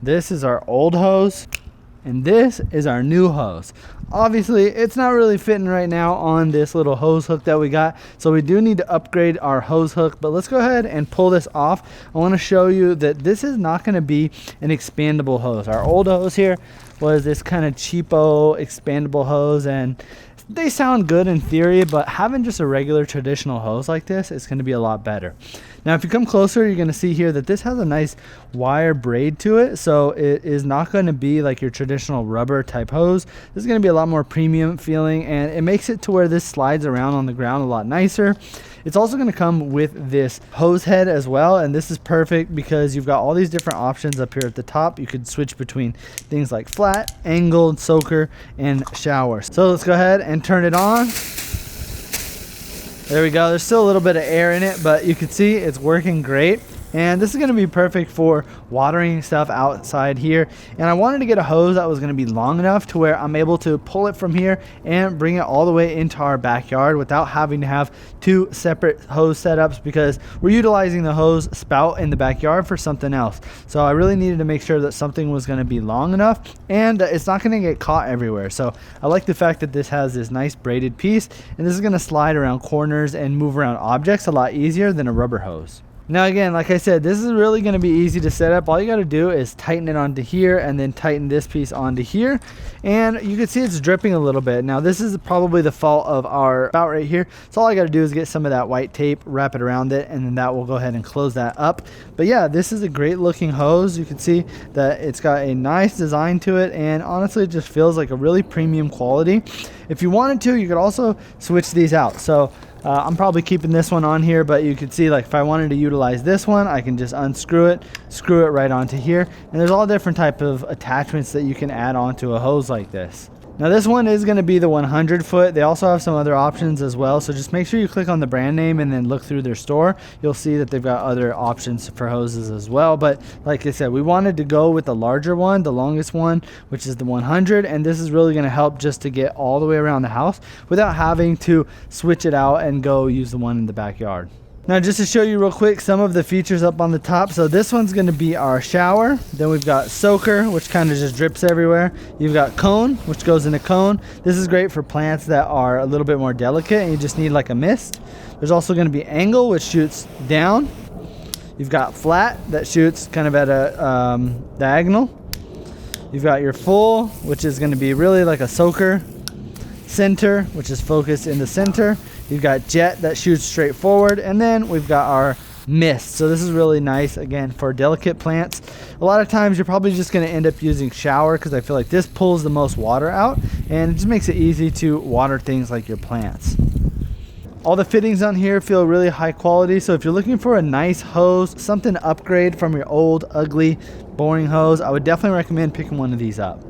This is our old hose, and this is our new hose. Obviously, it's not really fitting right now on this little hose hook that we got, so we do need to upgrade our hose hook. But let's go ahead and pull this off. I want to show you that this is not going to be an expandable hose. Our old hose here was this kind of cheapo expandable hose, and they sound good in theory, but having just a regular traditional hose like this is going to be a lot better. Now, if you come closer, you're going to see here that this has a nice wire braid to it, so it is not going to be like your traditional rubber type hose. This is going to be a lot more premium feeling, and it makes it to where this slides around on the ground a lot nicer. It's also going to come with this hose head as well, and this is perfect because you've got all these different options up here at the top. You could switch between things like flat, angled, soaker, and shower. So let's go ahead and turn it on. There we go. There's still a little bit of air in it, but you can see it's working great. And this is going to be perfect for watering stuff outside here. And I wanted to get a hose that was going to be long enough to where I'm able to pull it from here and bring it all the way into our backyard without having to have two separate hose setups, because we're utilizing the hose spout in the backyard for something else. So I really needed to make sure that something was going to be long enough and it's not going to get caught everywhere. So I like the fact that this has this nice braided piece, and this is going to slide around corners and move around objects a lot easier than a rubber hose. Now again, like I said, this is really going to be easy to set up. All you got to do is tighten it onto here and then tighten this piece onto here. And you can see it's dripping a little bit. Now this is probably the fault of our spout right here. So all I got to do is get some of that white tape, wrap it around it, and then that will go ahead and close that up. But yeah, this is a great looking hose. You can see that it's got a nice design to it, and honestly it just feels like a really premium quality. If you wanted to, you could also switch these out. So I'm probably keeping this one on here, but you can see, like, if I wanted to utilize this one, I can just unscrew it, screw it right onto here, and there's all different type of attachments that you can add onto a hose like this. Now this one is going to be the 100 foot. They also have some other options as well, so just make sure you click on the brand name and then look through their store. You'll see that they've got other options for hoses as well, but like I said, we wanted to go with the larger one, the longest one, which is the 100, and this is really going to help just to get all the way around the house without having to switch it out and go use the one in the backyard. Now just to show you real quick some of the features up on the top. So this one's going to be our shower. Then we've got soaker, which kind of just drips everywhere. You've got cone, which goes in a cone. This is great for plants that are a little bit more delicate and you just need like a mist. There's also going to be angle, which shoots down. You've got flat, that shoots kind of at a diagonal. You've got your full, which is going to be really like a soaker. Center, which is focused in the center. You've got jet that shoots straight forward, and then we've got our mist. So this is really nice, again, for delicate plants. A lot of times you're probably just going to end up using shower because I feel like this pulls the most water out, and it just makes it easy to water things like your plants. All the fittings on here feel really high quality, so if you're looking for a nice hose, something to upgrade from your old, ugly, boring hose, I would definitely recommend picking one of these up.